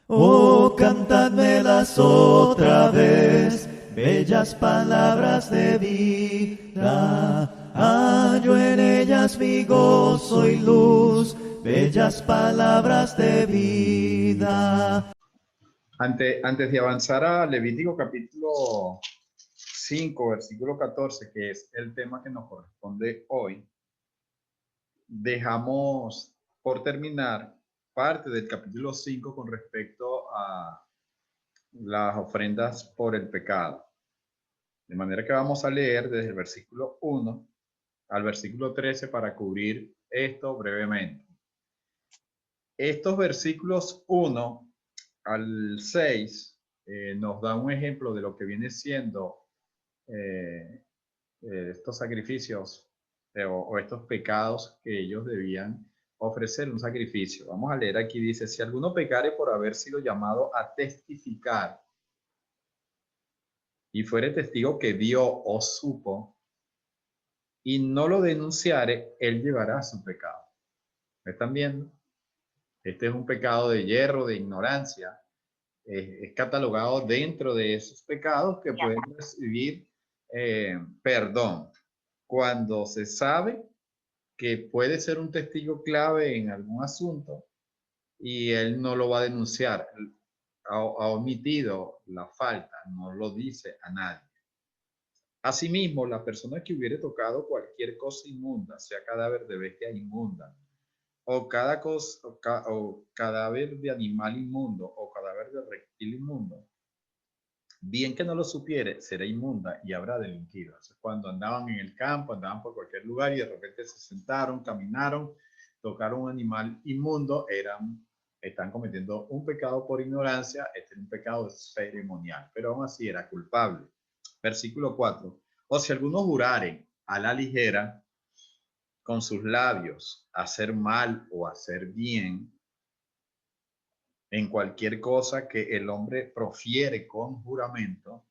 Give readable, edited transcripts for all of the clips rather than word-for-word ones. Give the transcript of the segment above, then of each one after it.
Oh, cantadmelas otra vez, bellas palabras de vida. Hallo en ellas mi gozo y luz, bellas palabras de vida. Antes de avanzar a Levítico capítulo 5, versículo 14, que es el tema que nos corresponde hoy, dejamos por terminar parte del capítulo 5 con respecto a las ofrendas por el pecado. De manera que vamos a leer desde el versículo 1 al versículo 13 para cubrir esto brevemente. Estos versículos 1 al 6 nos da un ejemplo de lo que viene siendo estos sacrificios o estos pecados que ellos debían ofrecer un sacrificio. Vamos a leer aquí, dice, si alguno pecare por haber sido llamado a testificar y fuere testigo que vio o supo y no lo denunciare, él llevará su pecado. ¿Me están viendo? Este es un pecado de yerro, de ignorancia. Es catalogado dentro de esos pecados que pueden recibir perdón. Cuando se sabe que puede ser un testigo clave en algún asunto y él no lo va a denunciar, ha omitido la falta, no lo dice a nadie. Asimismo, la persona que hubiere tocado cualquier cosa inmunda, sea cadáver de bestia inmunda, o cada cosa, o cadáver de animal inmundo, o cadáver de reptil inmundo, bien que no lo supiere, será inmunda y habrá delinquido. Entonces, cuando andaban en el campo, andaban por cualquier lugar y de repente se sentaron, caminaron, tocaron un animal inmundo, están cometiendo un pecado por ignorancia, este es un pecado ceremonial, pero aún así era culpable. Versículo 4. O si alguno jurare a la ligera con sus labios hacer mal o hacer bien, en cualquier cosa que el hombre profiere con juramento,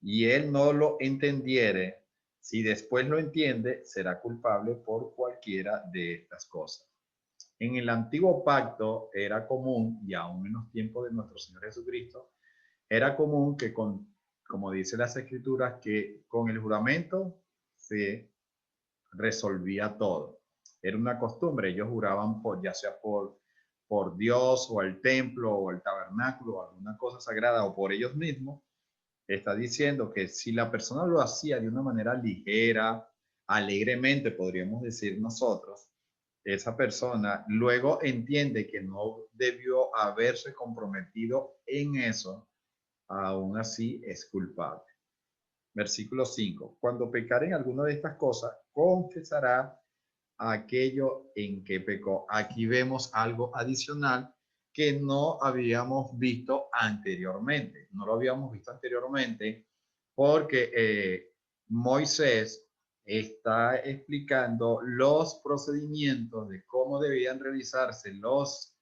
y él no lo entendiere, si después lo entiende, será culpable por cualquiera de estas cosas. En el antiguo pacto era común, y aún en los tiempos de nuestro Señor Jesucristo, era común que como dice las escrituras, que con el juramento se resolvía todo. Era una costumbre, ellos juraban ya sea por Dios o el templo o el tabernáculo o alguna cosa sagrada o por ellos mismos. Está diciendo que si la persona lo hacía de una manera ligera, alegremente, podríamos decir nosotros, esa persona luego entiende que no debió haberse comprometido en eso, aún así es culpable. Versículo 5. Cuando pecare en alguna de estas cosas, confesará aquello en que pecó. Aquí vemos algo adicional que no habíamos visto anteriormente. No lo habíamos visto anteriormente porque Moisés está explicando los procedimientos de cómo debían realizarse el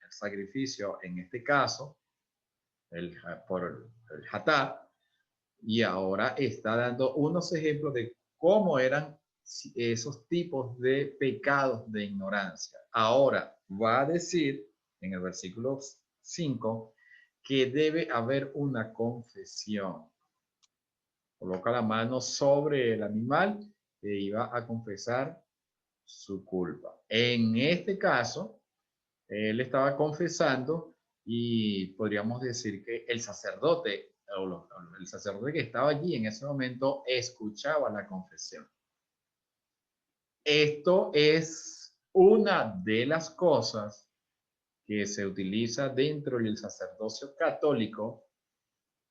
sacrificio, en este caso, por el Hatat, y ahora está dando unos ejemplos de cómo eran esos tipos de pecados de ignorancia. Ahora va a decir en el versículo 5 que debe haber una confesión. Coloca la mano sobre el animal e iba a confesar su culpa. En este caso, él estaba confesando y podríamos decir que el sacerdote que estaba allí en ese momento escuchaba la confesión. Esto es una de las cosas que se utiliza dentro del sacerdocio católico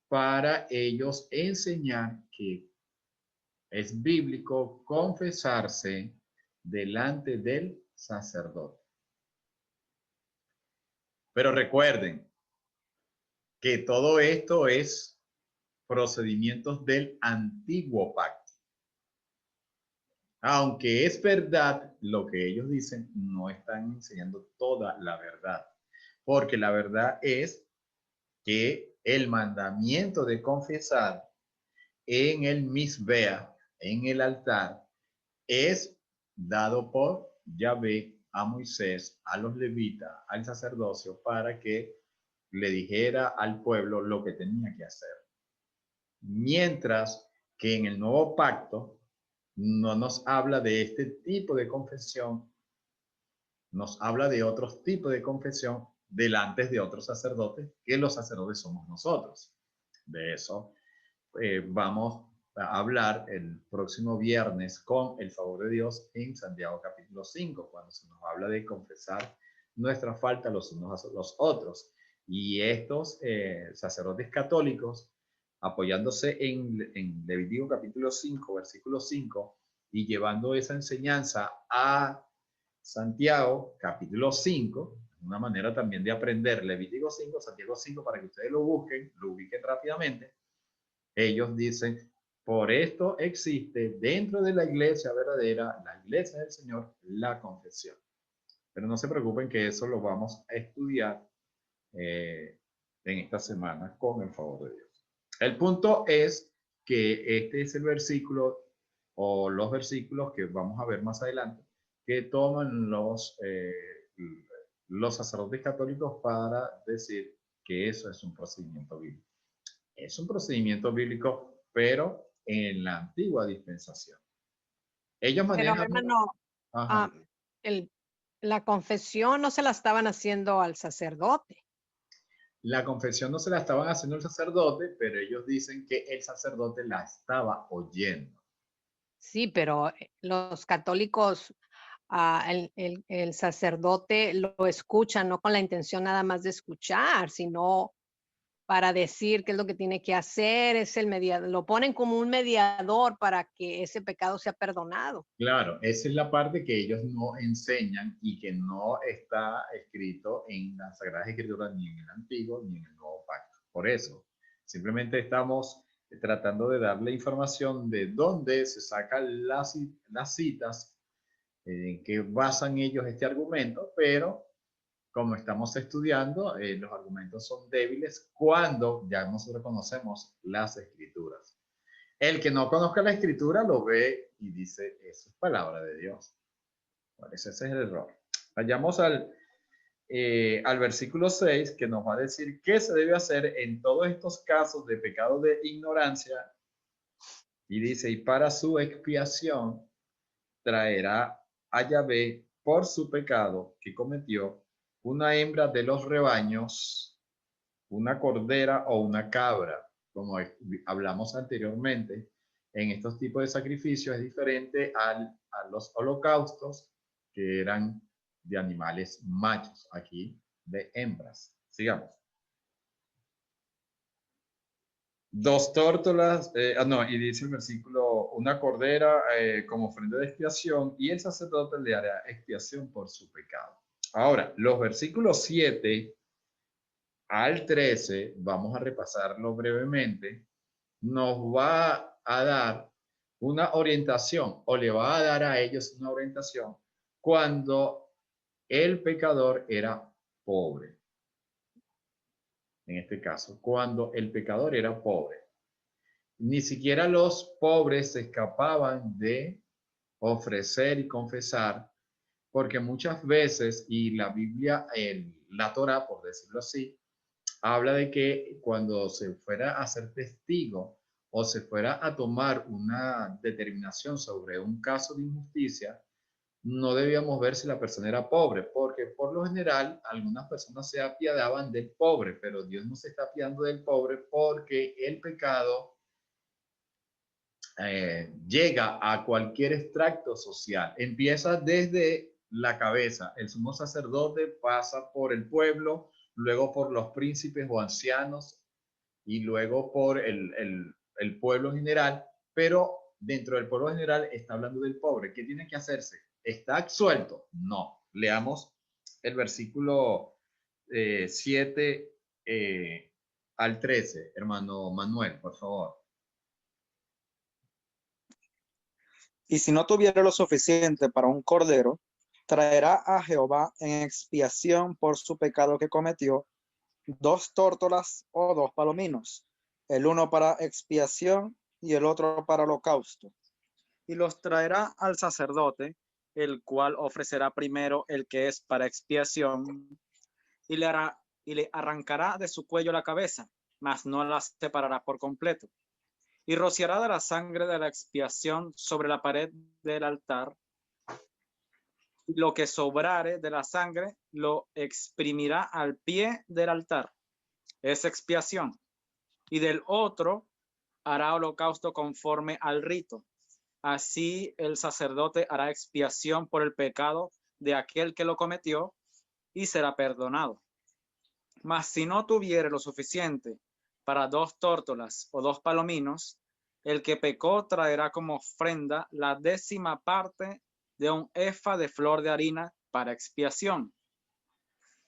para ellos enseñar que es bíblico confesarse delante del sacerdote. Pero recuerden que todo esto es procedimientos del antiguo pacto. Aunque es verdad lo que ellos dicen, no están enseñando toda la verdad. Porque la verdad es que el mandamiento de confesar en el misbea, en el altar, es dado por Yahvé a Moisés, a los levitas, al sacerdocio, para que le dijera al pueblo lo que tenía que hacer. Mientras que en el nuevo pacto no nos habla de este tipo de confesión, nos habla de otros tipos de confesión delante de otros sacerdotes, que los sacerdotes somos nosotros. De eso vamos a hablar el próximo viernes con el favor de Dios en Santiago capítulo 5, cuando se nos habla de confesar nuestra falta los unos a los otros. Y estos sacerdotes católicos, apoyándose en Levítico capítulo 5, versículo 5, y llevando esa enseñanza a Santiago capítulo 5, una manera también de aprender Levítico 5, Santiago 5, para que ustedes lo busquen, lo ubiquen rápidamente. Ellos dicen, por esto existe dentro de la iglesia verdadera, la iglesia del Señor, la confesión. Pero no se preocupen que eso lo vamos a estudiar en esta semana con el favor de Dios. El punto es que este es el versículo o los versículos que vamos a ver más adelante que toman los sacerdotes católicos para decir que eso es un procedimiento bíblico. Es un procedimiento bíblico, pero en la antigua dispensación. Ellos Pero manejan... hermano, Ajá. la confesión no se la estaban haciendo al sacerdote. La confesión no se la estaban haciendo el sacerdote, pero ellos dicen que el sacerdote la estaba oyendo. Sí, pero los católicos, el sacerdote lo escucha no con la intención nada más de escuchar, sino para decir qué es lo que tiene que hacer, es el mediador, lo ponen como un mediador para que ese pecado sea perdonado. Claro, esa es la parte que ellos no enseñan y que no está escrito en las Sagradas Escrituras, ni en el Antiguo ni en el Nuevo Pacto. Por eso, simplemente estamos tratando de darle información de dónde se sacan las citas, en que basan ellos este argumento, pero como estamos estudiando, los argumentos son débiles cuando ya nosotros conocemos las Escrituras. El que no conozca la Escritura lo ve y dice, eso es palabra de Dios. Bueno, ese es el error. Vayamos al versículo 6, que nos va a decir qué se debe hacer en todos estos casos de pecado de ignorancia. Y dice, y para su expiación traerá a Yahvé por su pecado que cometió una hembra de los rebaños, una cordera o una cabra. Como hablamos anteriormente, en estos tipos de sacrificios es diferente a los holocaustos, que eran de animales machos, aquí de hembras. Sigamos. 2 tórtolas, y dice el versículo, una cordera como ofrenda de expiación, y el sacerdote le hará expiación por su pecado. Ahora, los versículos 7 al 13, vamos a repasarlo brevemente, nos va a dar una orientación, o le va a dar a ellos una orientación, cuando el pecador era pobre. En este caso, cuando el pecador era pobre. Ni siquiera los pobres se escapaban de ofrecer y confesar, porque muchas veces, y la Biblia, la Torá, por decirlo así, habla de que cuando se fuera a ser testigo o se fuera a tomar una determinación sobre un caso de injusticia, no debíamos ver si la persona era pobre, porque por lo general algunas personas se apiadaban del pobre, pero Dios no se está apiadando del pobre porque el pecado llega a cualquier extracto social. Empieza desde la cabeza. El sumo sacerdote pasa por el pueblo, luego por los príncipes o ancianos y luego por el pueblo general, pero dentro del pueblo general está hablando del pobre. ¿Qué tiene que hacerse? ¿Está absuelto? No. Leamos el versículo 7 al 13, hermano Manuel, por favor. Y si no tuviera lo suficiente para un cordero, traerá a Jehová en expiación por su pecado que cometió 2 tórtolas o 2 palominos, el uno para expiación y el otro para holocausto. Y los traerá al sacerdote, el cual ofrecerá primero el que es para expiación, y y le arrancará de su cuello la cabeza, mas no la separará por completo. Y rociará de la sangre de la expiación sobre la pared del altar. Y lo que sobrare de la sangre lo exprimirá al pie del altar. Es expiación. Y del otro hará holocausto conforme al rito. Así el sacerdote hará expiación por el pecado de aquel que lo cometió y será perdonado. Mas si no tuviere lo suficiente para 2 tórtolas o 2 palominos, el que pecó traerá como ofrenda la 10ª parte de un efa de flor de harina para expiación.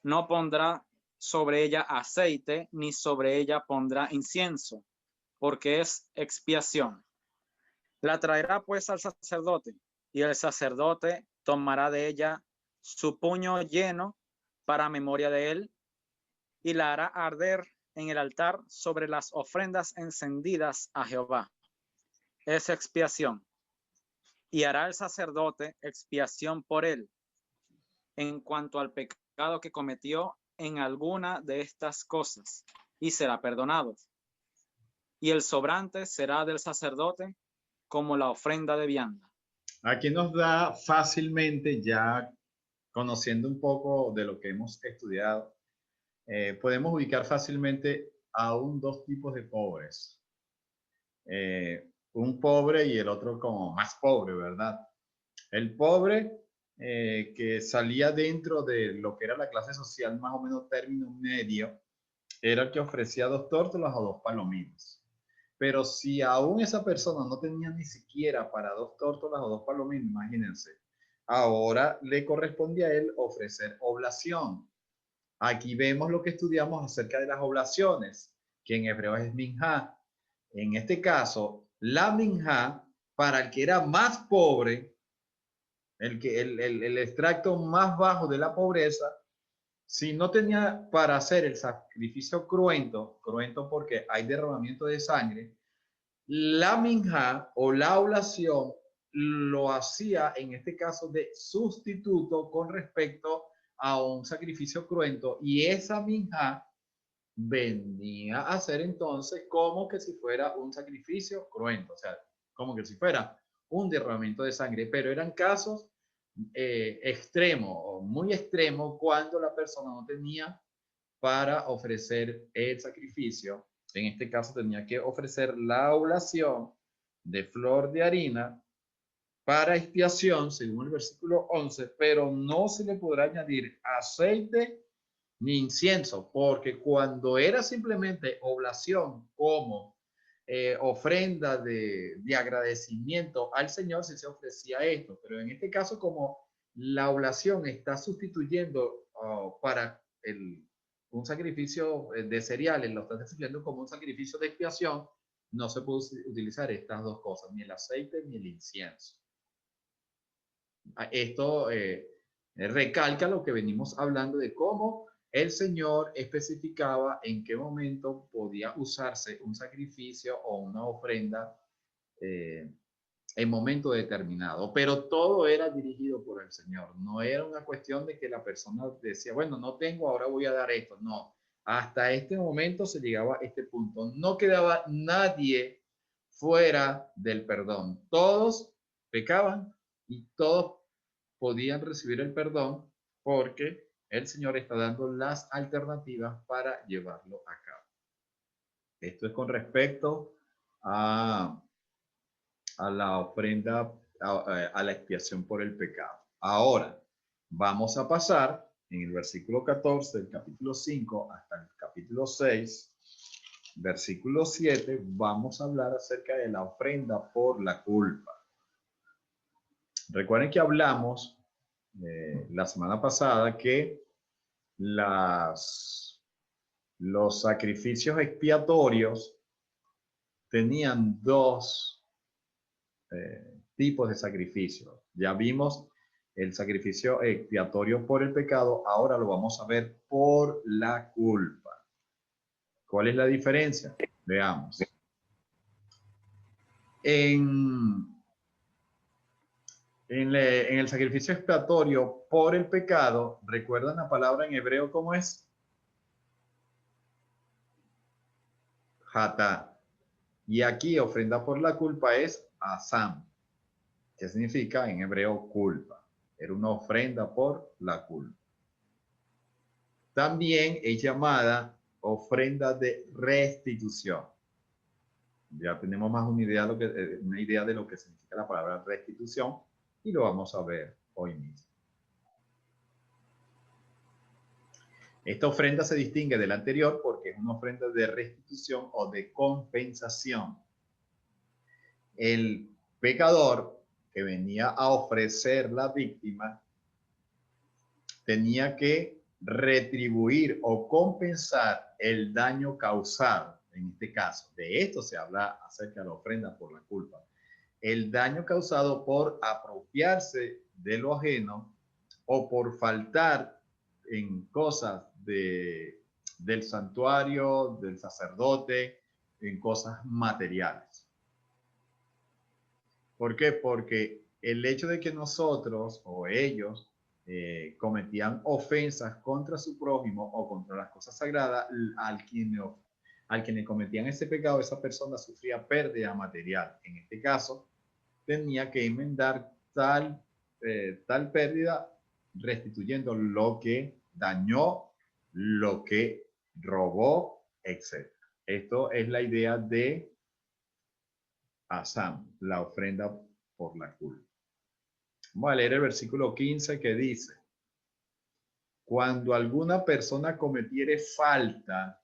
No pondrá sobre ella aceite, ni sobre ella pondrá incienso, porque es expiación. La traerá pues al sacerdote, y el sacerdote tomará de ella su puño lleno para memoria de él, y la hará arder en el altar sobre las ofrendas encendidas a Jehová. Es expiación. Y hará el sacerdote expiación por él, en cuanto al pecado que cometió en alguna de estas cosas, y será perdonado. Y el sobrante será del sacerdote como la ofrenda de vianda. Aquí nos da fácilmente, ya conociendo un poco de lo que hemos estudiado, podemos ubicar fácilmente aún 2 tipos de pobres. Un pobre y el otro como más pobre, ¿verdad? El pobre que salía dentro de lo que era la clase social, más o menos término medio, era el que ofrecía 2 tórtolas o 2 palominos. Pero si aún esa persona no tenía ni siquiera para 2 tórtolas o 2 palominos, imagínense, ahora le correspondía a él ofrecer oblación. Aquí vemos lo que estudiamos acerca de las oblaciones, que en hebreo es minjá. En este caso, la minjá, para el que era más pobre, el extracto más bajo de la pobreza, si no tenía para hacer el sacrificio cruento porque hay derramamiento de sangre, la minjá o la oblación lo hacía en este caso de sustituto con respecto a un sacrificio cruento, y esa minjá venía a ser entonces como que si fuera un sacrificio cruento, o sea, como que si fuera un derramamiento de sangre, pero eran casos extremos o muy extremos cuando la persona no tenía para ofrecer el sacrificio. En este caso tenía que ofrecer la oblación de flor de harina para expiación, según el versículo 11, pero no se le podrá añadir aceite ni incienso, porque cuando era simplemente oblación como ofrenda de agradecimiento al Señor, sí se ofrecía esto, pero en este caso como la oblación está sustituyendo para un sacrificio de cereales, lo está sustituyendo como un sacrificio de expiación, no se puede utilizar estas 2 cosas, ni el aceite ni el incienso. Esto recalca lo que venimos hablando de cómo el Señor especificaba en qué momento podía usarse un sacrificio o una ofrenda en momento determinado, pero todo era dirigido por el Señor. No era una cuestión de que la persona decía, bueno, no tengo, ahora voy a dar esto. No, hasta este momento se llegaba a este punto. No quedaba nadie fuera del perdón. Todos pecaban y todos podían recibir el perdón porque el Señor está dando las alternativas para llevarlo a cabo. Esto es con respecto a la ofrenda, a la expiación por el pecado. Ahora, vamos a pasar en el versículo 14 del capítulo 5 hasta el capítulo 6, versículo 7, vamos a hablar acerca de la ofrenda por la culpa. Recuerden que hablamos la semana pasada que los sacrificios expiatorios tenían 2 tipos de sacrificios. Ya vimos el sacrificio expiatorio por el pecado, ahora lo vamos a ver por la culpa. ¿Cuál es la diferencia? Veamos. En el sacrificio expiatorio por el pecado, ¿recuerdan la palabra en hebreo cómo es? Hatá. Y aquí ofrenda por la culpa es Asam, que significa en hebreo culpa. Era una ofrenda por la culpa. También es llamada ofrenda de restitución. Ya tenemos más una idea de lo que significa la palabra restitución y lo vamos a ver hoy mismo. Esta ofrenda se distingue de la anterior porque es una ofrenda de restitución o de compensación. El pecador que venía a ofrecer la víctima tenía que retribuir o compensar el daño causado. En este caso, de esto se habla acerca de la ofrenda por la culpa. El daño causado por apropiarse de lo ajeno o por faltar en cosas del santuario, del sacerdote, en cosas materiales. ¿Por qué? Porque el hecho de que nosotros o ellos cometían ofensas contra su prójimo o contra las cosas sagradas, al quien le cometían ese pecado, esa persona sufría pérdida material. En este caso, tenía que enmendar tal pérdida restituyendo lo que dañó, lo que robó, etc. Esto es la idea de Asam, la ofrenda por la culpa. Vamos a leer el versículo 15 que dice: cuando alguna persona cometiere falta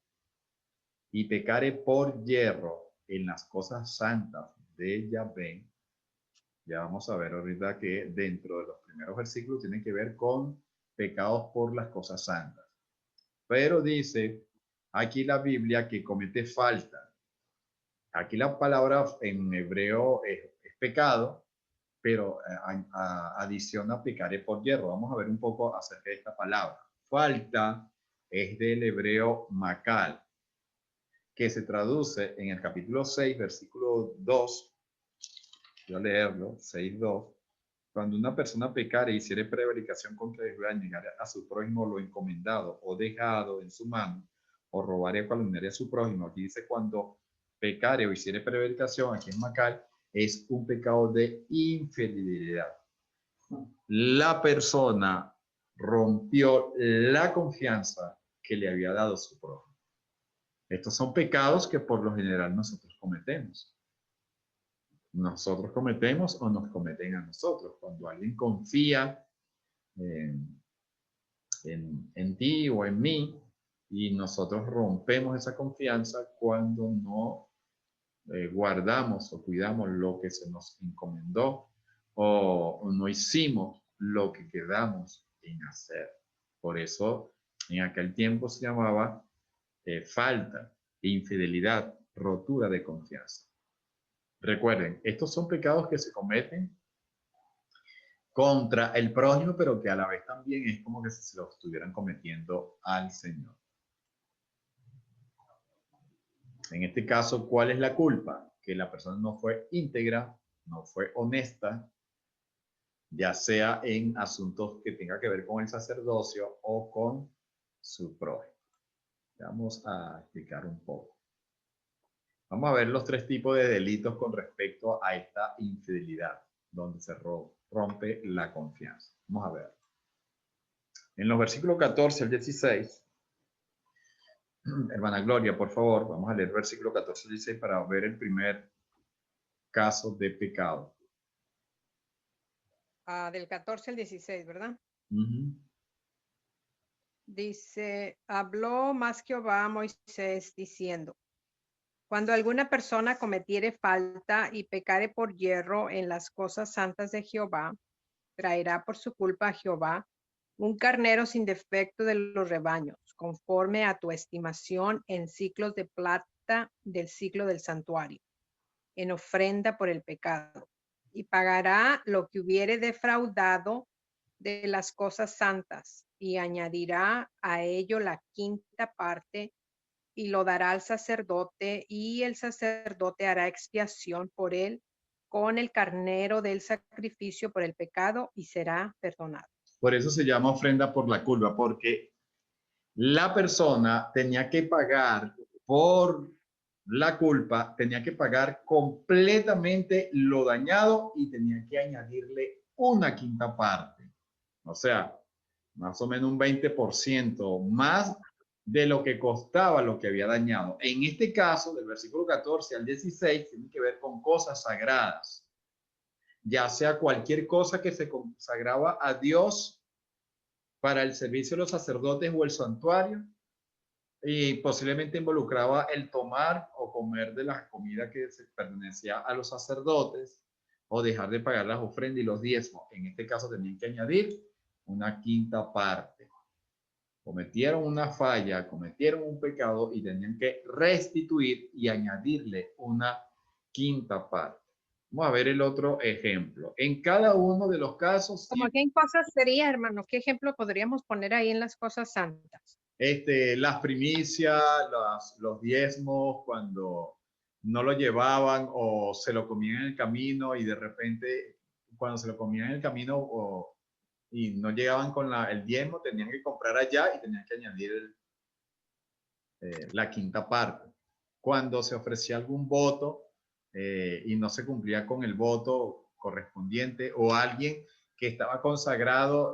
y pecare por yerro en las cosas santas de Yahvé, ya vamos a ver ahorita que dentro de los primeros versículos tiene que ver con pecados por las cosas santas. Pero dice aquí la Biblia que comete falta. Aquí la palabra en hebreo es pecado, pero adiciona pecare por yerro. Vamos a ver un poco acerca de esta palabra. Falta es del hebreo makal, que se traduce en el capítulo 6, versículo 2. Voy a leerlo, 6:2. Cuando una persona pecare y hiciere prevaricación contra Jehová, negare a su prójimo lo encomendado o dejado en su mano, o robare o calumniare a su prójimo. Aquí dice cuando pecare o hiciere prevaricación, aquí en Macal, es un pecado de infidelidad. La persona rompió la confianza que le había dado su prójimo. Estos son pecados que por lo general nosotros cometemos. Nosotros cometemos o nos cometen a nosotros. Cuando alguien confía en ti o en mí y nosotros rompemos esa confianza cuando no guardamos o cuidamos lo que se nos encomendó o no hicimos lo que quedamos en hacer. Por eso en aquel tiempo se llamaba falta, infidelidad, rotura de confianza. Recuerden, estos son pecados que se cometen contra el prójimo, pero que a la vez también es como que si se los estuvieran cometiendo al Señor. En este caso, ¿cuál es la culpa? Que la persona no fue íntegra, no fue honesta, ya sea en asuntos que tenga que ver con el sacerdocio o con su prójimo. Vamos a explicar un poco. Vamos a ver los tres tipos de delitos con respecto a esta infidelidad, donde se rompe la confianza. Vamos a ver. En los versículos 14 al 16, hermana Gloria, por favor, vamos a leer versículo 14 al 16 para ver el primer caso de pecado. Del 14 al 16, ¿verdad? Uh-huh. Dice, habló más Jehová a Moisés diciendo, cuando alguna persona cometiere falta y pecare por yerro en las cosas santas de Jehová, traerá por su culpa a Jehová un carnero sin defecto de los rebaños, conforme a tu estimación en ciclos de plata del ciclo del santuario, en ofrenda por el pecado, y pagará lo que hubiere defraudado de las cosas santas, y añadirá a ello la quinta parte, y lo dará al sacerdote, y el sacerdote hará expiación por él con el carnero del sacrificio por el pecado, y será perdonado. Por eso se llama ofrenda por la culpa, porque la persona tenía que pagar por la culpa, tenía que pagar completamente lo dañado y tenía que añadirle una quinta parte. O sea, más o menos un 20% más de lo que costaba lo que había dañado. En este caso, del versículo 14 al 16, tiene que ver con cosas sagradas. Ya sea cualquier cosa que se consagraba a Dios para el servicio de los sacerdotes o el santuario, y posiblemente involucraba el tomar o comer de la comida que pertenecía a los sacerdotes o dejar de pagar las ofrendas y los diezmos. En este caso tenían que añadir una quinta parte. Cometieron una falla, cometieron un pecado y tenían que restituir y añadirle una quinta parte. Vamos a ver el otro ejemplo. En cada uno de los casos, ¿Cómo qué cosas sería, hermano? ¿Qué ejemplo podríamos poner ahí en las cosas santas? las primicias, los diezmos, cuando no lo llevaban o se lo comían en el camino y de repente cuando se lo comían en el camino y no llegaban con el diezmo, tenían que comprar allá y tenían que añadir la quinta parte. Cuando se ofrecía algún voto y no se cumplía con el voto correspondiente, o alguien que estaba consagrado,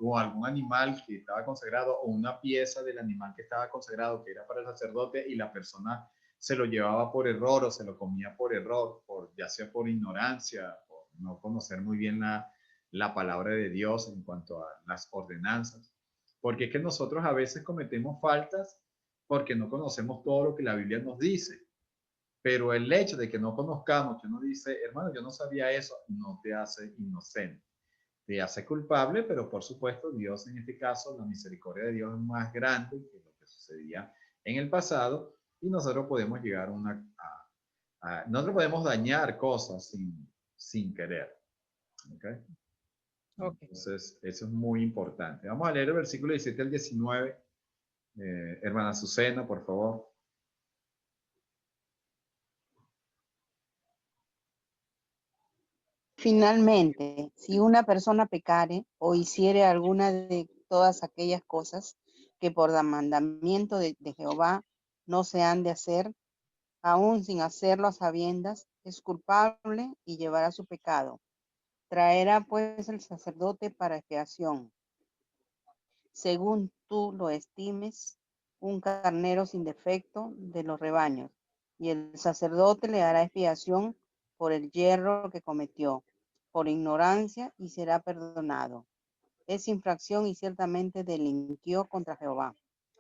o algún animal que estaba consagrado, o una pieza del animal que estaba consagrado, que era para el sacerdote, y la persona se lo llevaba por error o se lo comía por error, ya sea por ignorancia, por no conocer muy bien la palabra de Dios en cuanto a las ordenanzas. Porque es que nosotros a veces cometemos faltas porque no conocemos todo lo que la Biblia nos dice. Pero el hecho de que no conozcamos, que uno dice, hermano, yo no sabía eso, no te hace inocente. Te hace culpable, pero por supuesto Dios en este caso, la misericordia de Dios es más grande que lo que sucedía en el pasado y nosotros podemos llegar nosotros podemos dañar cosas sin querer. ¿Okay? Okay. Entonces, eso es muy importante. Vamos a leer el versículo 17 al 19. Hermana Azucena, por favor. Finalmente, si una persona pecare o hiciere alguna de todas aquellas cosas que por mandamiento de Jehová no se han de hacer, aún sin hacerlo a sabiendas, es culpable y llevará su pecado. Traerá pues el sacerdote para expiación, según tú lo estimes, un carnero sin defecto de los rebaños, y el sacerdote le hará expiación por el yerro que cometió, por ignorancia, y será perdonado. Es infracción y ciertamente delinquió contra Jehová.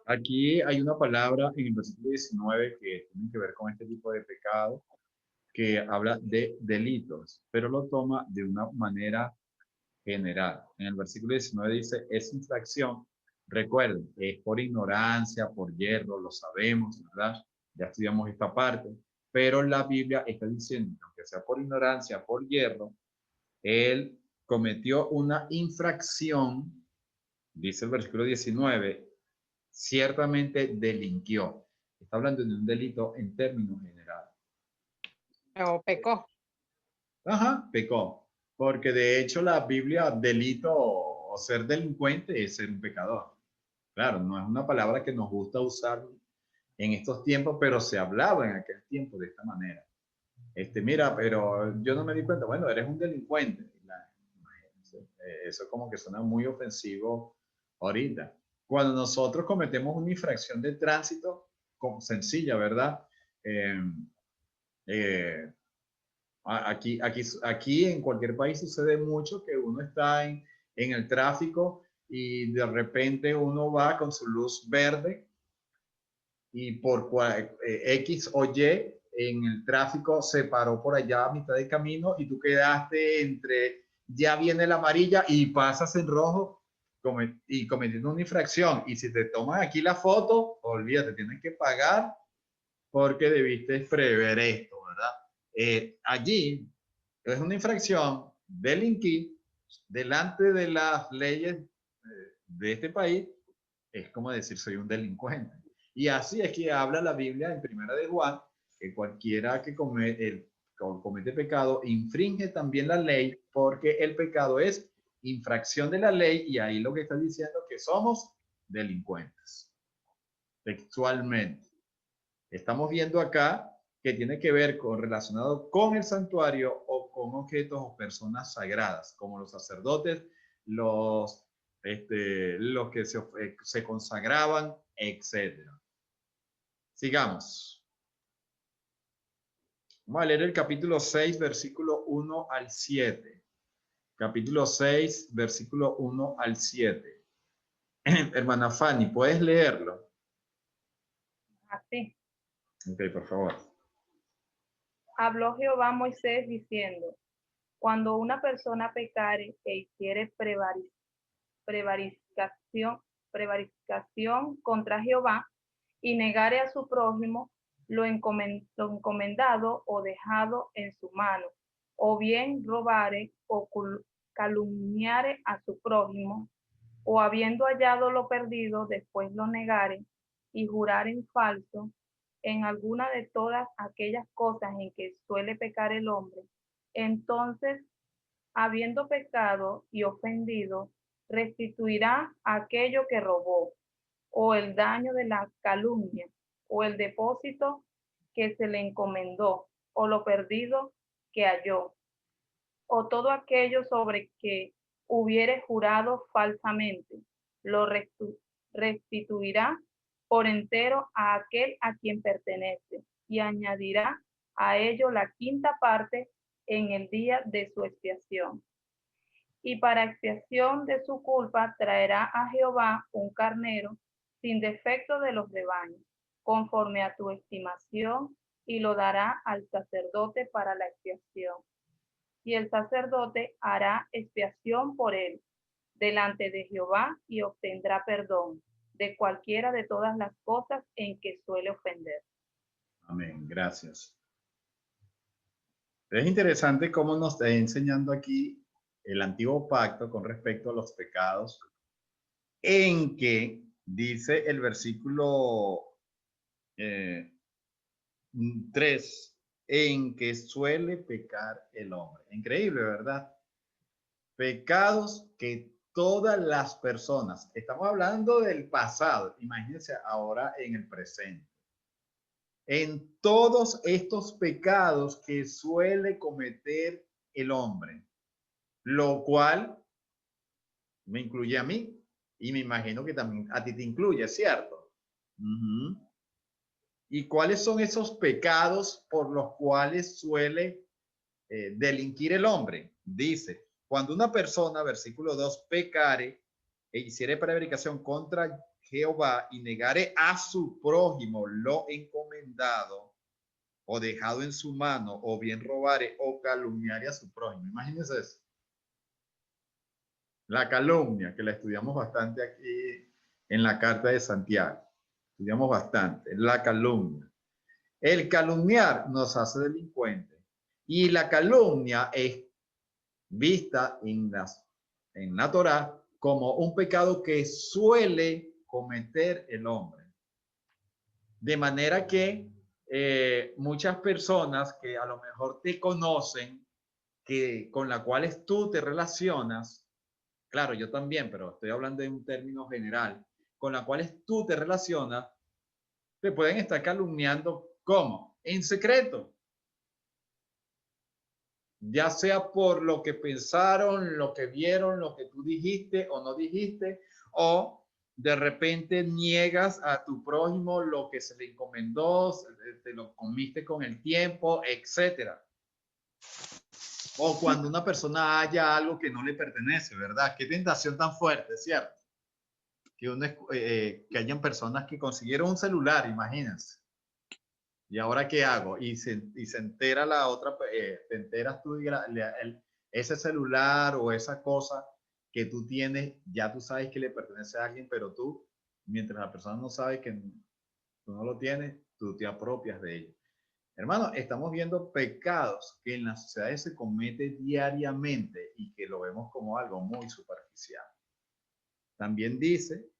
Aquí hay una palabra en el versículo 19 que tiene que ver con este tipo de pecado, que habla de delitos, pero lo toma de una manera general. En el versículo 19 dice, es infracción. Recuerden, es por ignorancia, por yerro, lo sabemos, ¿verdad? Ya estudiamos esta parte, pero la Biblia está diciendo que aunque sea por ignorancia, por yerro, él cometió una infracción, dice el versículo 19, ciertamente delinquió. Está hablando de un delito en términos generales. O pecó. Ajá, pecó. Porque de hecho la Biblia, delito o ser delincuente es ser un pecador. Claro, no es una palabra que nos gusta usar en estos tiempos, pero se hablaba en aquel tiempo de esta manera. Mira, pero yo no me di cuenta, bueno, eres un delincuente. Eso como que suena muy ofensivo ahorita. Cuando nosotros cometemos una infracción de tránsito, sencilla, ¿verdad? Aquí en cualquier país sucede mucho que uno está en el tráfico y de repente uno va con su luz verde y por X o Y en el tráfico se paró por allá a mitad de camino y tú quedaste entre ya viene la amarilla y pasas en rojo y cometiendo una infracción. Y si te toman aquí la foto, olvídate, tienen que pagar porque debiste prever esto, ¿verdad? Allí es una infracción, delinquir delante de las leyes de este país, es como decir soy un delincuente. Y así es que habla la Biblia en Primera de Juan, que cualquiera que comete pecado infringe también la ley, porque el pecado es infracción de la ley, y ahí lo que está diciendo es que somos delincuentes, textualmente. Estamos viendo acá que tiene que ver con relacionado con el santuario o con objetos o personas sagradas, como los sacerdotes, los que se consagraban, etc. Sigamos. Vamos a leer el capítulo 6, versículo 1 al 7. Capítulo 6, versículo 1 al 7. Hermana Fanny, ¿puedes leerlo? Así. Ok, por favor. Habló Jehová a Moisés diciendo, cuando una persona pecare e hiciere prevaricación contra Jehová y negare a su prójimo lo encomendado o dejado en su mano, o bien robare o calumniare a su prójimo, o habiendo hallado lo perdido, después lo negare y jurar en falso, en alguna de todas aquellas cosas en que suele pecar el hombre, entonces, habiendo pecado y ofendido, restituirá aquello que robó, o el daño de la calumnia, o el depósito que se le encomendó, o lo perdido que halló, o todo aquello sobre que hubiere jurado falsamente, lo restituirá por entero a aquel a quien pertenece, y añadirá a ello la quinta parte en el día de su expiación. Y para expiación de su culpa traerá a Jehová un carnero sin defecto de los rebaños, conforme a tu estimación, y lo dará al sacerdote para la expiación. Y el sacerdote hará expiación por él delante de Jehová y obtendrá perdón de cualquiera de todas las cosas en que suele ofender. Amén, gracias. Es interesante cómo nos está enseñando aquí el antiguo pacto con respecto a los pecados, en que dice el versículo 3, en que suele pecar el hombre. Increíble, ¿verdad? Pecados que todas las personas, estamos hablando del pasado, imagínense ahora en el presente. En todos estos pecados que suele cometer el hombre, lo cual me incluye a mí y me imagino que también a ti te incluye, ¿cierto? ¿Y cuáles son esos pecados por los cuales suele delinquir el hombre? Dice, cuando una persona, versículo 2, pecare e hiciere prevaricación contra Jehová y negare a su prójimo lo encomendado o dejado en su mano, o bien robare o calumniare a su prójimo. Imagínense eso. La calumnia, que la estudiamos bastante aquí en la carta de Santiago. Estudiamos bastante. La calumnia. El calumniar nos hace delincuentes. Y la calumnia es vista en la Torá como un pecado que suele cometer el hombre. De manera que muchas personas que a lo mejor te conocen, con las cuales tú te relacionas, claro, yo también, pero estoy hablando en un término general, con las cuales tú te relacionas, te pueden estar calumniando, ¿cómo? En secreto. Ya sea por lo que pensaron, lo que vieron, lo que tú dijiste o no dijiste, o de repente niegas a tu prójimo lo que se le encomendó, te lo comiste con el tiempo, etcétera. O cuando una persona haya algo que no le pertenece, ¿verdad? Qué tentación tan fuerte, ¿cierto? Que hayan personas que consiguieron un celular, imagínense. ¿Y ahora qué hago? Y se entera la otra, te enteras tú y ese celular o esa cosa que tú tienes, ya tú sabes que le pertenece a alguien, pero tú, mientras la persona no sabe que tú no lo tienes, tú te apropias de ello. Hermano, estamos viendo pecados que en las sociedades se cometen diariamente y que lo vemos como algo muy superficial. También dice,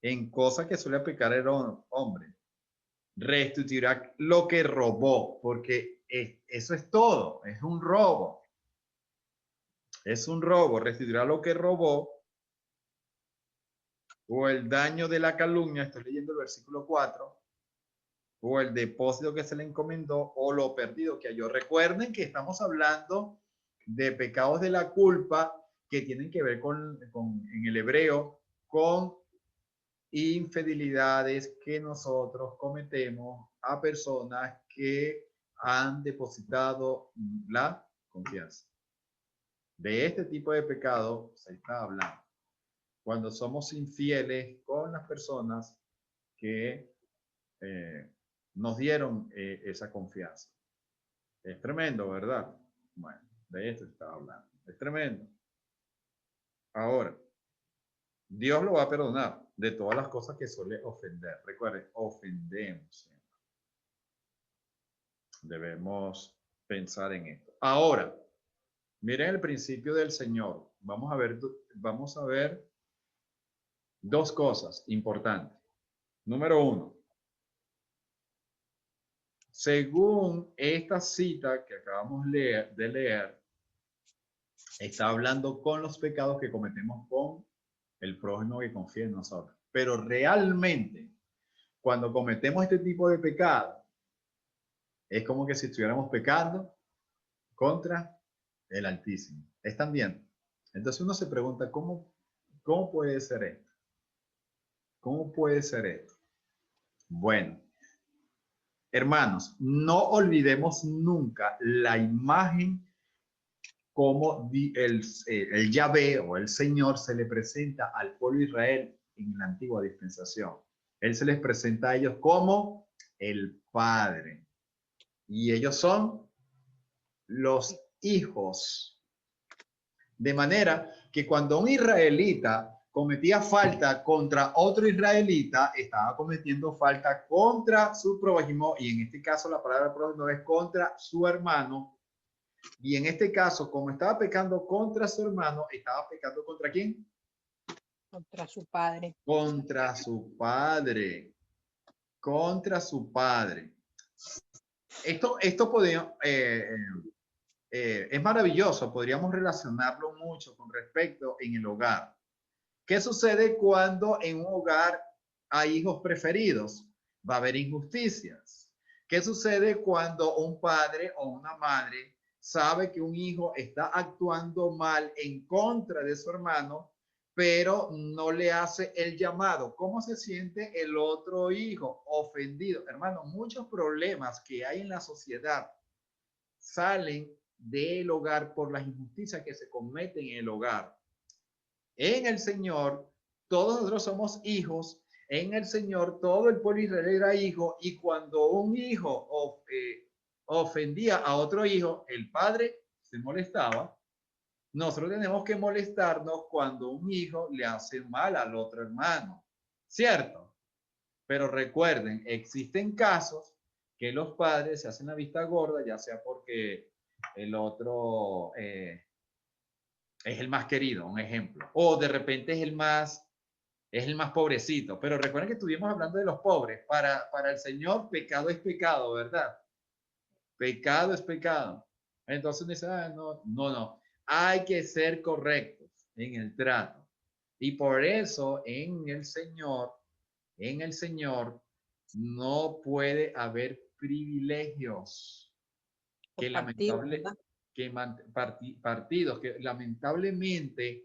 en cosas que suele pecar el hombre, restituirá lo que robó, porque eso es todo, es un robo. Es un robo, restituirá lo que robó, o el daño de la calumnia, estoy leyendo el versículo 4, o el depósito que se le encomendó o lo perdido que halló. Recuerden que estamos hablando de pecados de la culpa que tienen que ver en el hebreo, con infidelidades que nosotros cometemos a personas que han depositado la confianza. De este tipo de pecado se está hablando cuando somos infieles con las personas que nos dieron esa confianza. Es tremendo, ¿verdad? Bueno, de esto estaba hablando. Es tremendo. Ahora, Dios lo va a perdonar de todas las cosas que suele ofender. Recuerden, ofendemos. Debemos pensar en esto. Ahora, miren el principio del Señor. Vamos a ver dos cosas importantes. Número uno, según esta cita que acabamos de leer, está hablando con los pecados que cometemos con el prójimo que confía en nosotros. Pero realmente, cuando cometemos este tipo de pecado, es como que si estuviéramos pecando contra el Altísimo. ¿Están viendo? Entonces uno se pregunta, ¿cómo puede ser esto? ¿Cómo puede ser esto? Bueno, hermanos, no olvidemos nunca la imagen como el Yahvé o el Señor se le presenta al pueblo de Israel en la antigua dispensación. Él se les presenta a ellos como el Padre. Y ellos son los hijos. De manera que cuando un israelita cometía falta contra otro israelita, estaba cometiendo falta contra su prójimo, y en este caso la palabra prójimo es contra su hermano. Y en este caso, como estaba pecando contra su hermano, estaba pecando ¿contra quién? Contra su padre. Contra su padre. Contra su padre. Esto podría, es maravilloso, podríamos relacionarlo mucho con respecto en el hogar. ¿Qué sucede cuando en un hogar hay hijos preferidos? Va a haber injusticias. ¿Qué sucede cuando un padre o una madre sabe que un hijo está actuando mal en contra de su hermano, pero no le hace el llamado? ¿Cómo se siente el otro hijo? Ofendido. Hermano, muchos problemas que hay en la sociedad salen del hogar por las injusticias que se cometen en el hogar. En el Señor, todos nosotros somos hijos. En el Señor, todo el pueblo de Israel era hijo. Y cuando un hijo ofendía a otro hijo, el padre se molestaba. Nosotros tenemos que molestarnos cuando un hijo le hace mal al otro hermano, ¿cierto? Pero recuerden, existen casos que los padres se hacen la vista gorda, ya sea porque el otro es el más querido, un ejemplo, o de repente es el más pobrecito. Pero recuerden que estuvimos hablando de los pobres. Para el Señor, pecado es pecado, ¿verdad? Pecado es pecado. Entonces dice, no. Hay que ser correctos en el trato. Y por eso en el Señor no puede haber privilegios que partidos que lamentablemente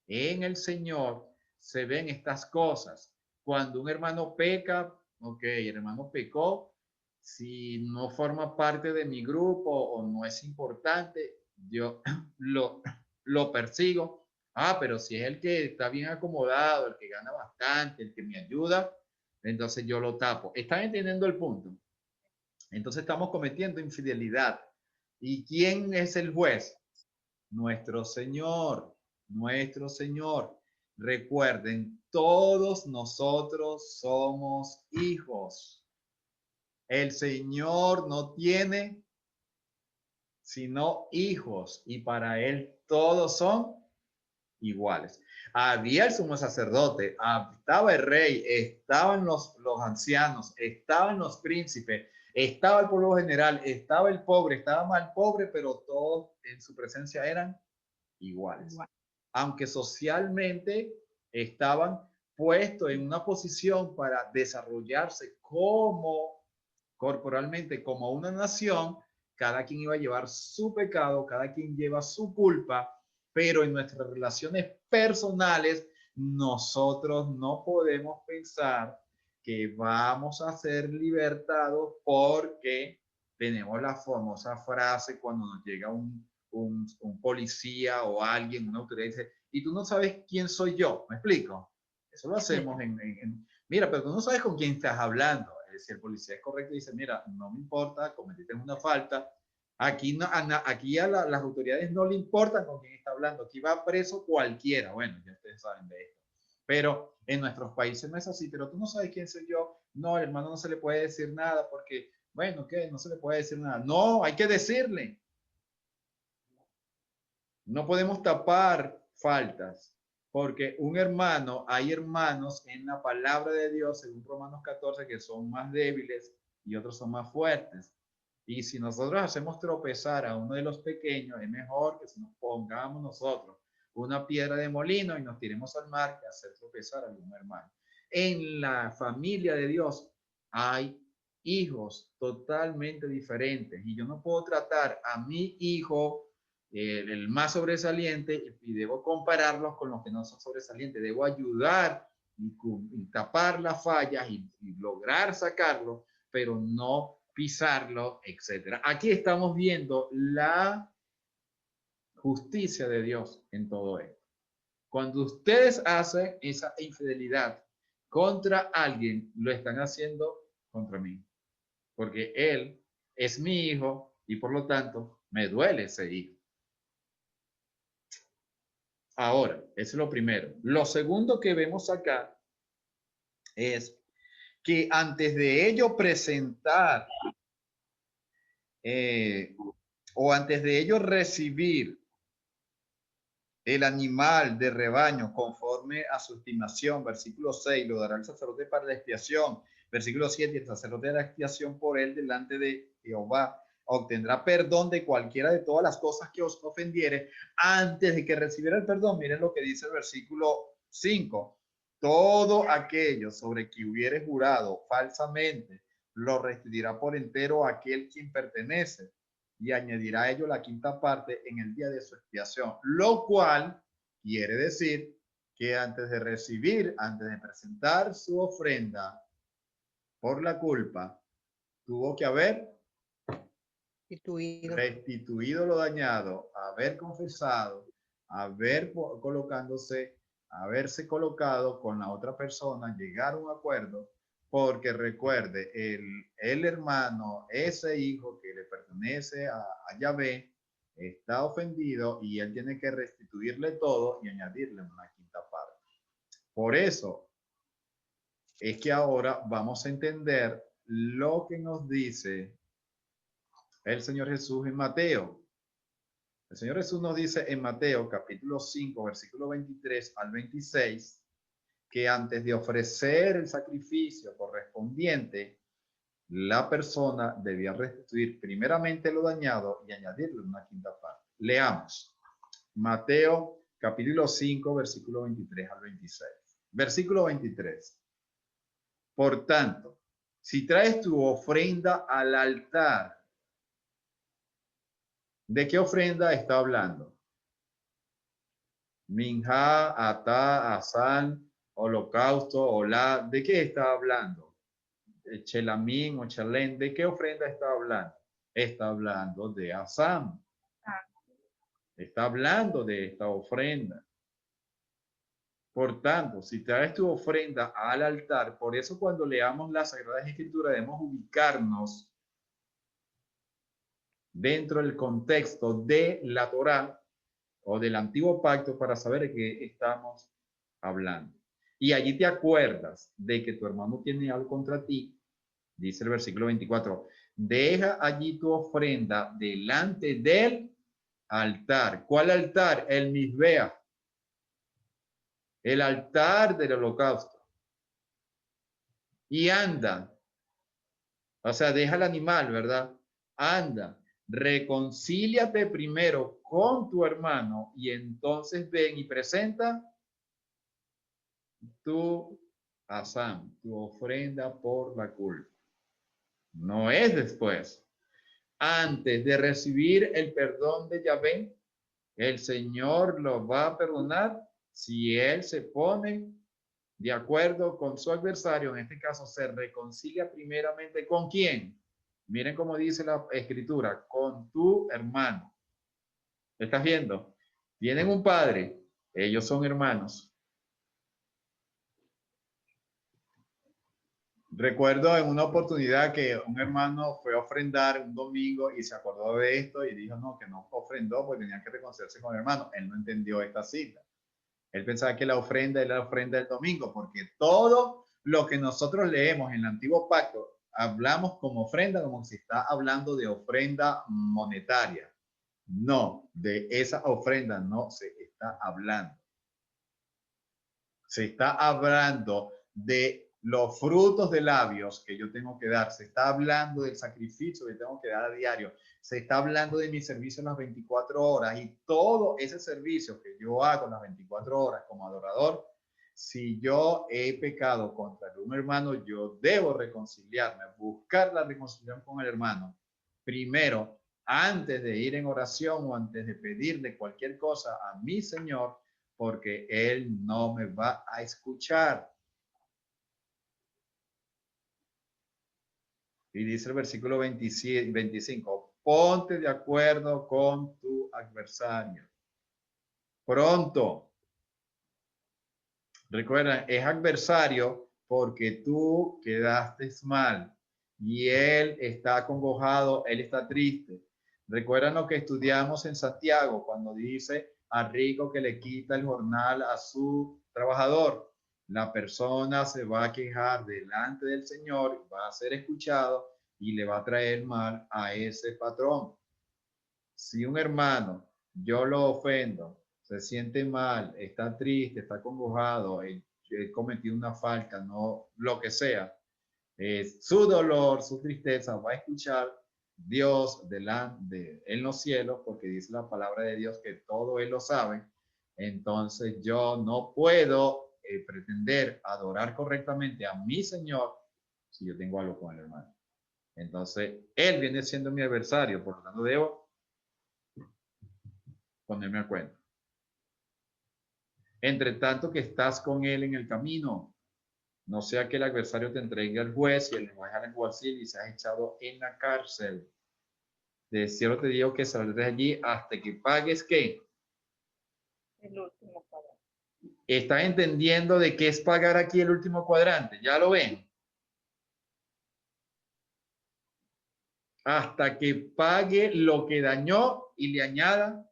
en el Señor se ven estas cosas. Cuando un hermano peca, ok, el hermano pecó, si no forma parte de mi grupo o no es importante, yo lo persigo. Pero si es el que está bien acomodado, el que gana bastante, el que me ayuda, entonces yo lo tapo. ¿Están entendiendo el punto? Entonces estamos cometiendo infidelidad. ¿Y quién es el juez? Nuestro Señor. Nuestro Señor. Recuerden, todos nosotros somos hijos. El Señor no tiene sino hijos, y para Él todos son iguales. Había el sumo sacerdote, estaba el rey, estaban los ancianos, estaban los príncipes, estaba el pueblo general, estaba el pobre, estaba mal pobre, pero todos en su presencia eran iguales. Aunque socialmente estaban puestos en una posición para desarrollarse como corporalmente como una nación, cada quien iba a llevar su pecado, cada quien lleva su culpa, pero en nuestras relaciones personales nosotros no podemos pensar que vamos a ser libertados porque tenemos la famosa frase cuando nos llega un policía o alguien, una autoridad, dice, y tú no sabes quién soy yo, ¿me explico? Eso lo hacemos mira, pero tú no sabes con quién estás hablando. Si el policía es correcto y dice, mira, no me importa, cometiste una falta, aquí, aquí a las autoridades no le importa con quién está hablando, aquí va preso cualquiera, bueno, ya ustedes saben de esto. Pero en nuestros países no es así, pero tú no sabes quién soy yo, no, hermano, no se le puede decir nada porque, bueno, ¿qué? No se le puede decir nada. No, hay que decirle. No podemos tapar faltas, porque hay hermanos en la palabra de Dios, según Romanos 14, que son más débiles y otros son más fuertes. Y si nosotros hacemos tropezar a uno de los pequeños, es mejor que si nos pongamos nosotros una piedra de molino y nos tiremos al mar que hacer tropezar a algún hermano. En la familia de Dios hay hijos totalmente diferentes y yo no puedo tratar a mi hijo el más sobresaliente y debo compararlos con los que no son sobresalientes. Debo ayudar y tapar las fallas y lograr sacarlo, pero no pisarlo, etc. Aquí estamos viendo la justicia de Dios en todo esto. Cuando ustedes hacen esa infidelidad contra alguien, lo están haciendo contra mí, porque él es mi hijo y por lo tanto me duele ese hijo. Ahora, eso es lo primero. Lo segundo que vemos acá es que antes de ello presentar o antes de ello recibir el animal de rebaño conforme a su estimación, versículo 6, lo dará el sacerdote para la expiación, versículo 7, el sacerdote hará expiación por él delante de Jehová, obtendrá perdón de cualquiera de todas las cosas que os ofendiere. Antes de que recibiera el perdón, miren lo que dice el versículo 5, todo aquello sobre que hubiere jurado falsamente, lo restituirá por entero a aquel quien pertenece, y añadirá a ello la quinta parte en el día de su expiación, lo cual quiere decir que antes de presentar su ofrenda por la culpa, tuvo que haber restituido lo dañado, haber confesado, haberse colocado con la otra persona, llegar a un acuerdo, porque recuerde, el hermano, ese hijo que le pertenece a Yahvé, está ofendido y él tiene que restituirle todo y añadirle una quinta parte. Por eso es que ahora vamos a entender lo que nos dice el Señor Jesús en Mateo. El Señor Jesús nos dice en Mateo capítulo 5, versículo 23 al 26, que antes de ofrecer el sacrificio correspondiente, la persona debía restituir primeramente lo dañado y añadirle una quinta parte. Leamos. Mateo capítulo 5, versículo 23 al 26. Versículo 23. Por tanto, si traes tu ofrenda al altar, ¿de qué ofrenda está hablando? Minja, Atá, Asán, holocausto, Olá, ¿de qué está hablando? Chelamín o Chalén, ¿de qué ofrenda está hablando? Está hablando de Asán. Está hablando de esta ofrenda. Por tanto, si traes tu ofrenda al altar, por eso cuando leamos las Sagradas Escrituras debemos ubicarnos dentro del contexto de la Torá o del antiguo pacto para saber de qué estamos hablando. Y allí te acuerdas de que tu hermano tiene algo contra ti, dice el versículo 24, deja allí tu ofrenda delante del altar. ¿Cuál altar? El Mizbeach, el altar del holocausto. Y anda, o sea, deja el animal, ¿verdad? Anda, reconcíliate primero con tu hermano y entonces ven y presenta tu asam, tu ofrenda por la culpa. No es después. Antes de recibir el perdón de Yahvé, el Señor lo va a perdonar si él se pone de acuerdo con su adversario. En este caso, se reconcilia primeramente ¿con quién? Miren cómo dice la escritura, con tu hermano. ¿Estás viendo? Tienen un padre, ellos son hermanos. Recuerdo en una oportunidad que un hermano fue a ofrendar un domingo y se acordó de esto y dijo no, que no ofrendó porque tenía que reconciliarse con el hermano. Él no entendió esta cita. Él pensaba que la ofrenda era la ofrenda del domingo, porque todo lo que nosotros leemos en el Antiguo Pacto, hablamos como ofrenda, como si está hablando de ofrenda monetaria. No, de esa ofrenda no se está hablando. Se está hablando de los frutos de labios que yo tengo que dar. Se está hablando del sacrificio que tengo que dar a diario. Se está hablando de mi servicio en las 24 horas y todo ese servicio que yo hago en las 24 horas como adorador. Si yo he pecado contra un hermano, yo debo reconciliarme, buscar la reconciliación con el hermano. Primero, antes de ir en oración o antes de pedirle cualquier cosa a mi Señor, porque él no me va a escuchar. Y dice el versículo 25, ponte de acuerdo con tu adversario. Pronto. Recuerda, es adversario porque tú quedaste mal y él está acongojado, él está triste. Recuerdan lo que estudiamos en Santiago cuando dice al rico que le quita el jornal a su trabajador. La persona se va a quejar delante del Señor, va a ser escuchado y le va a traer mal a ese patrón. Si un hermano yo lo ofendo, se siente mal, está triste, está acongojado, he cometido una falta, no, lo que sea, su dolor, su tristeza va a escuchar Dios delante en los cielos, porque dice la palabra de Dios que todo él lo sabe. Entonces yo no puedo pretender adorar correctamente a mi Señor si yo tengo algo con el hermano. Entonces él viene siendo mi adversario, por lo tanto debo ponerme a cuenta. Entre tanto que estás con él en el camino, no sea que el adversario te entregue al juez y el juez al alguacil y seas echado en la cárcel. De cierto te digo que saldrás de allí hasta que pagues ¿qué? El último cuadrante. ¿Estás entendiendo de qué es pagar aquí el último cuadrante? ¿Ya lo ven? Hasta que pague lo que dañó y le añada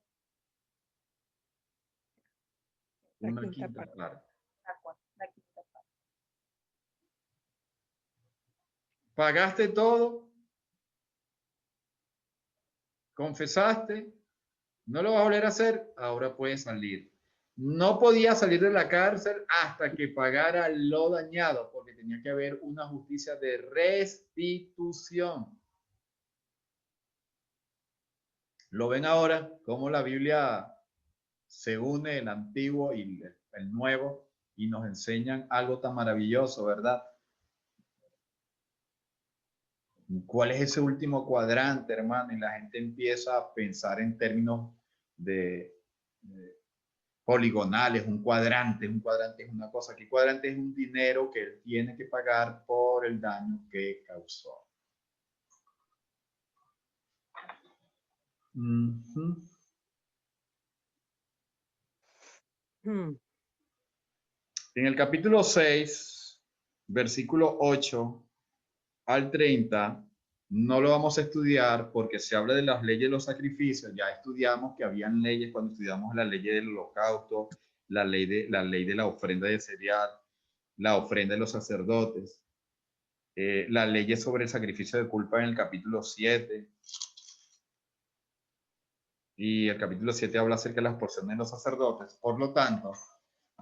una quinta parte. La quinta parte. ¿Pagaste todo? ¿Confesaste? ¿No lo vas a volver a hacer? Ahora puedes salir. No podía salir de la cárcel hasta que pagara lo dañado, porque tenía que haber una justicia de restitución. ¿Lo ven ahora? Cómo la Biblia se une el antiguo y el nuevo y nos enseñan algo tan maravilloso, ¿verdad? ¿Cuál es ese último cuadrante, hermano? Y la gente empieza a pensar en términos de poligonales, un cuadrante es una cosa, que cuadrante es un dinero que él tiene que pagar por el daño que causó. En el capítulo 6, versículo 8 al 30, no lo vamos a estudiar porque se habla de las leyes de los sacrificios. Ya estudiamos que habían leyes cuando estudiamos la ley del holocausto, la ley de la ofrenda de cereal, la ofrenda de los sacerdotes, las leyes sobre el sacrificio de culpa en el capítulo 7. Y el capítulo 7 habla acerca de las porciones de los sacerdotes. Por lo tanto,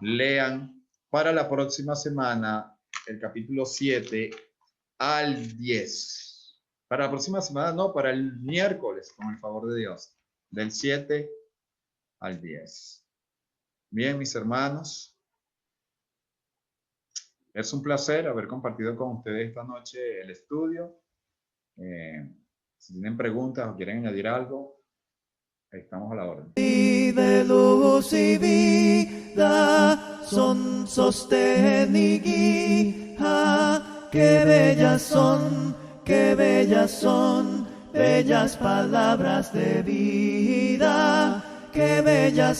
lean para la próxima semana el capítulo 7 al 10. Para la próxima semana, no, para el miércoles, con el favor de Dios, del 7 al 10. Bien, mis hermanos, es un placer haber compartido con ustedes esta noche el estudio. Si tienen preguntas o quieren añadir algo, estamos a la orden. Y de luz y vida son sostén y guía. Qué bellas son, bellas palabras de vida. Qué bellas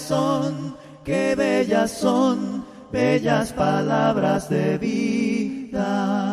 son, bellas palabras de vida.